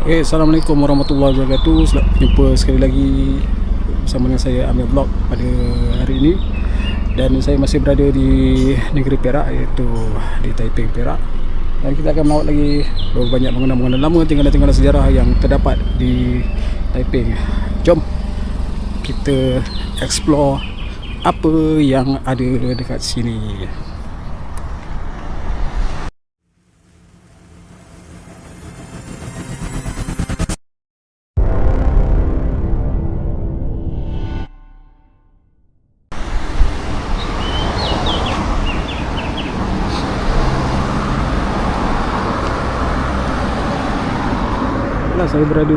Assalamualaikum warahmatullahi wabarakatuh. Selamat jumpa sekali lagi bersama dengan saya Amir Vlog pada hari ini. Dan saya masih berada di negeri Perak, iaitu di Taiping, Perak. Dan kita akan melawat lagi berapa banyak bangunan-bangunan lama, tinggalan-tinggalan sejarah yang terdapat di Taiping. Jom kita explore apa yang ada dekat sini. Saya berada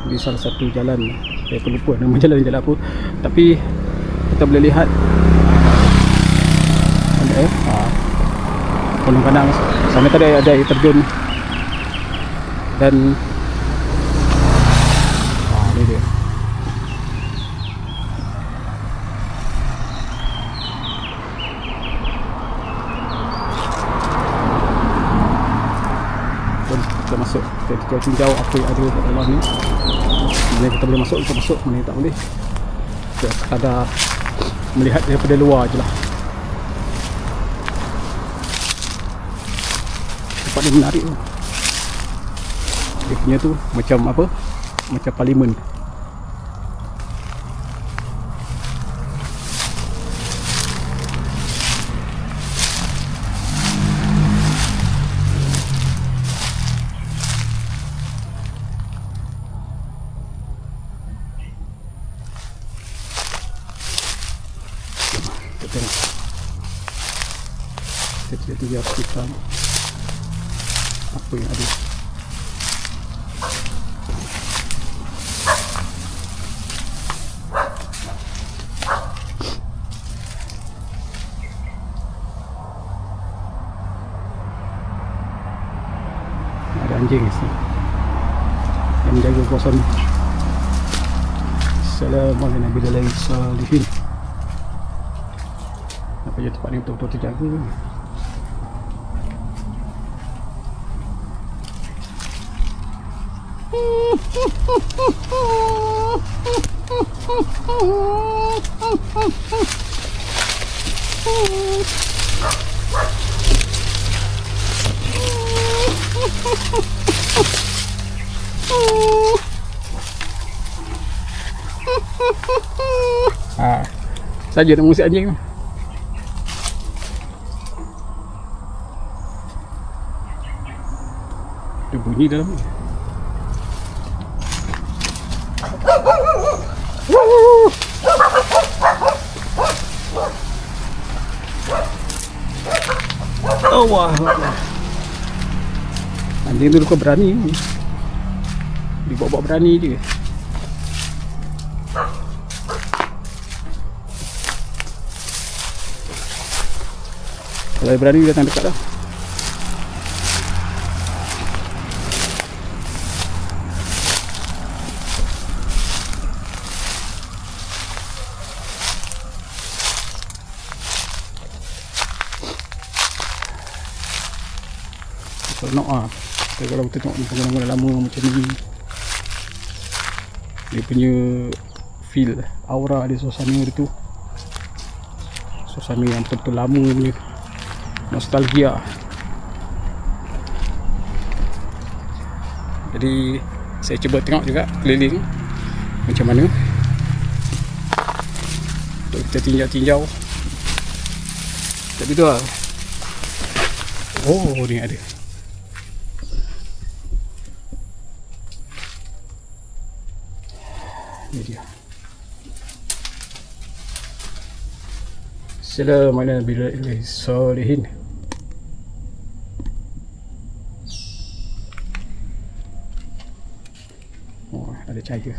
di salah satu jalan, saya pun lupa nama jalan apa, tapi kita boleh lihat Gunung Kanang. Sana tadi ada air terjun, dan ini dia. Kita masuk, kita tinjau apa yang ada kat dalam ni. Mana kita boleh masuk, kita masuk. Mana tak boleh, kita sekadar melihat daripada luar je lah. Tempat ni menarik tu. Dia punya tu macam apa, macam parlimen. Kita lihat kita apa yang ada. Ada anjing di sini yang menjaga kawasan. Assalamualaikum warahmatullahi wabarakatuh. Apa je tempat ni betul-betul terjaga. Saja nak mengusik anjing tu. Ada bunyi dalam ni. Oh wah, anjing tu kau berani. Dia bawa berani je. Kalau berani dia datang dekat dah. Seronok kalau kita tengok bangunan lama macam ni, dia punya feel, aura di suasana dia tu, suasana yang betul-betul lama punya, nostalgia. Jadi saya cuba tengok juga keliling macam mana untuk kita tinjau-tinjau. Jadi tu lah. Oh, ni ada. Ini dia. Assalamualaikum warahmatullahi wabarakatuh. Oh, ada cahaya.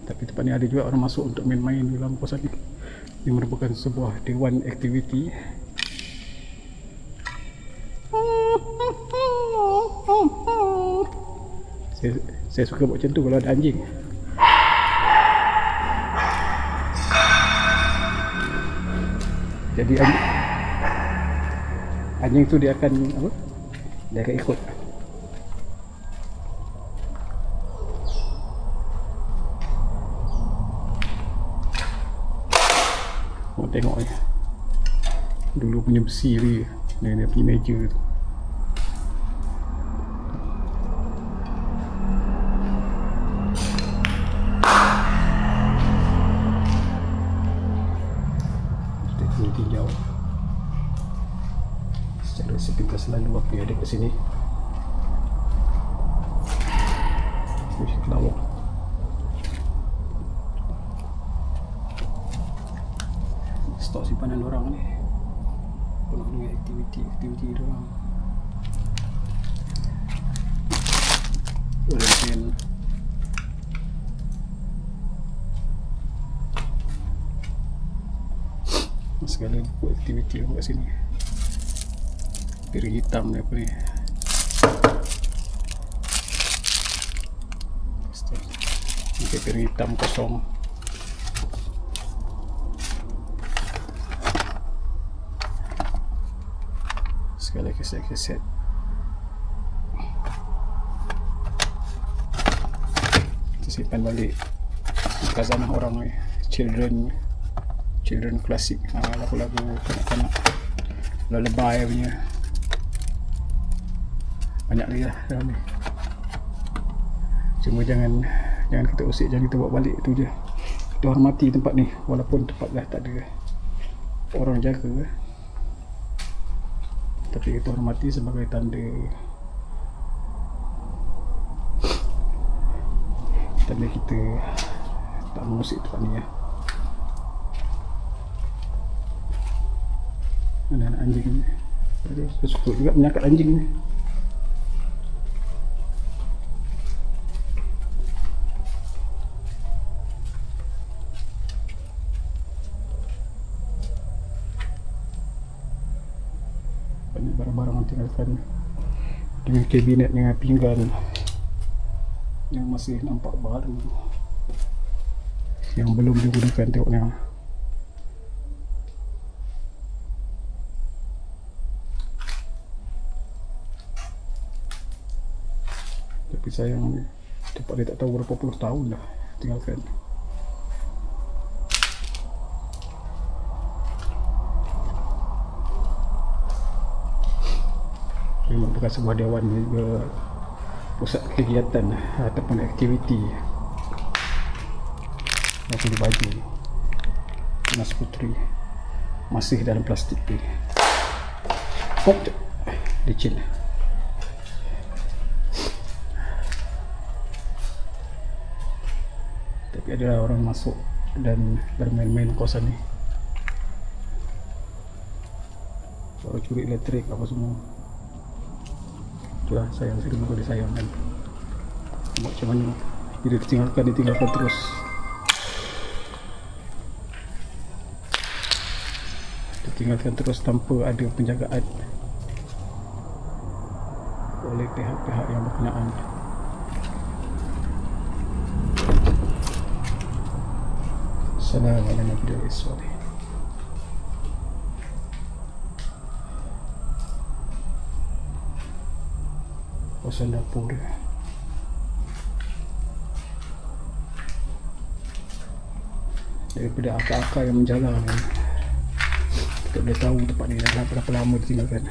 Tapi tempat ni ada juga orang masuk untuk main-main dalam kawasan ni. Ini merupakan sebuah dewan aktiviti. Saya suka buat macam tu kalau ada anjing. Jadi Anjing tu dia akan apa? Dia akan ikut. Tengok ni dulu punya besi dia punya meja tu. Kita boleh tinjau secara sepintas selalu apa yang ada kat sini. Lawak. Stok simpanan orang ni penuh dengan aktiviti orang. Kemudian segala buku aktiviti orang kat sini. Piring hitam ni apa ni, piring hitam kosong. Segala keset-keset. Simpan balik khazanah orang ni. Children klasik, lagu-lagu kanak-kanak, lullaby punya. Banyak lagi lah dalam ni. Cuma jangan kita usik, jangan kita bawa balik, tu je. Kita hormati tempat ni walaupun tempat dah tak ada orang jaga, tapi kita hormati sebagai tanda kita tak mengusik tempat ni ya. Anak-anak anjing ni, saya suka juga menyakat anjing ni. Banyak barang-barang yang tinggalkan dengan kabinet dengan pinggan yang masih nampak baru, yang belum digunakan. Tengoknya tapi sayang tempat dia tak tahu berapa puluh tahun dah tinggalkan. Ini merupakan sebuah dewan juga, pusat kegiatan ataupun aktiviti yang boleh baju Mas Putri masih dalam plastik ni. Licin. Tapi ada orang masuk dan bermain-main kawasan ni, baru curi elektrik apa semua. Itulah sayang sekali, muka disayangkan. Macam mana bila ditinggalkan terus. Ditinggalkan terus tanpa ada penjagaan oleh pihak-pihak yang berkenaan. Assalamualaikum. Kawasan dapur dia. Daripada akak-akak yang menjaga ni, kita boleh tahu tempat ni dah berapa lama ditinggalkan.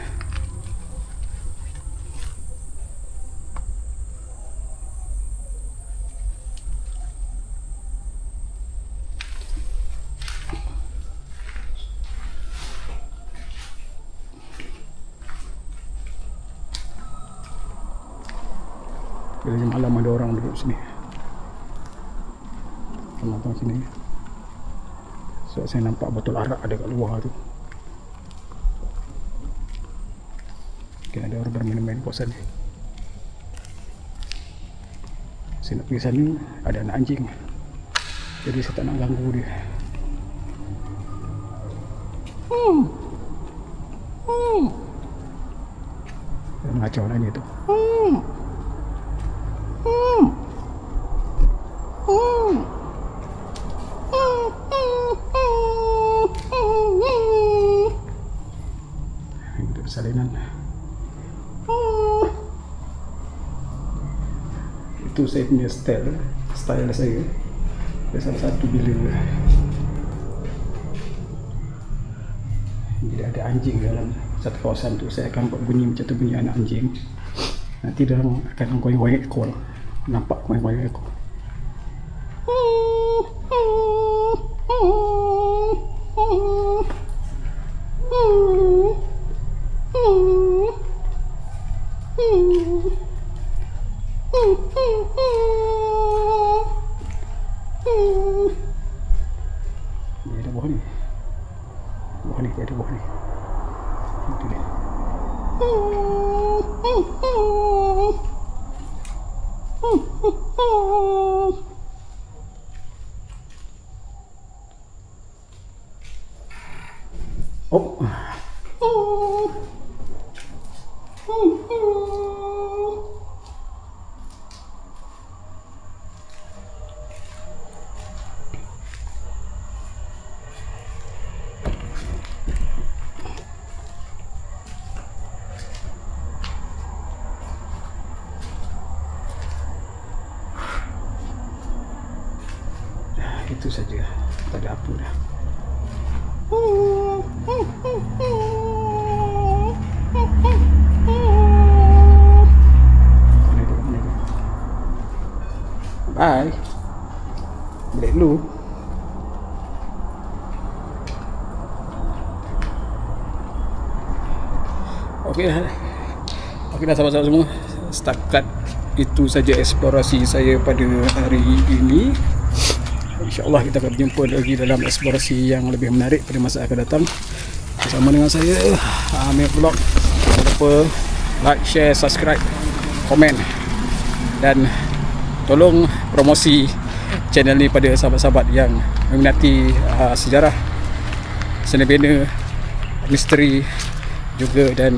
Bila malam ada orang duduk sini, penonton sini. So saya nampak botol arak ada kat luar tu. Mungkin ada orang bermain-main kawasan ni. Saya nak pergi sana, ada anak anjing, jadi saya tak nak ganggu dia. Dia mengacau nanya tu. persalinan. Itu saya punya style saya. Salah satu bila ada anjing dalam satu kawasan tu, saya akan buat bunyi macam tu, bunyi anak anjing. Nanti dia orang akan goyang-goyang ekor. Nampak goyang-goyang ekor. Ni ada buah ni. Buah ni, ada buah ni. Itu dia. Oh. Itu saja, tak ada apa dah. Bye. Balik dulu. Okey dah sahabat-sahabat semua. Setakat itu saja eksplorasi saya pada hari ini. InsyaAllah kita akan berjumpa lagi dalam eksplorasi yang lebih menarik pada masa akan datang bersama dengan saya, Amir Vlog. Jangan lupa like, share, subscribe, komen, dan tolong promosi channel ni pada sahabat-sahabat yang meminati sejarah, seni bina, misteri juga dan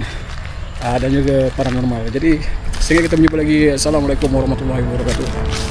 juga paranormal. Jadi sehingga kita berjumpa lagi. Assalamualaikum warahmatullahi wabarakatuh.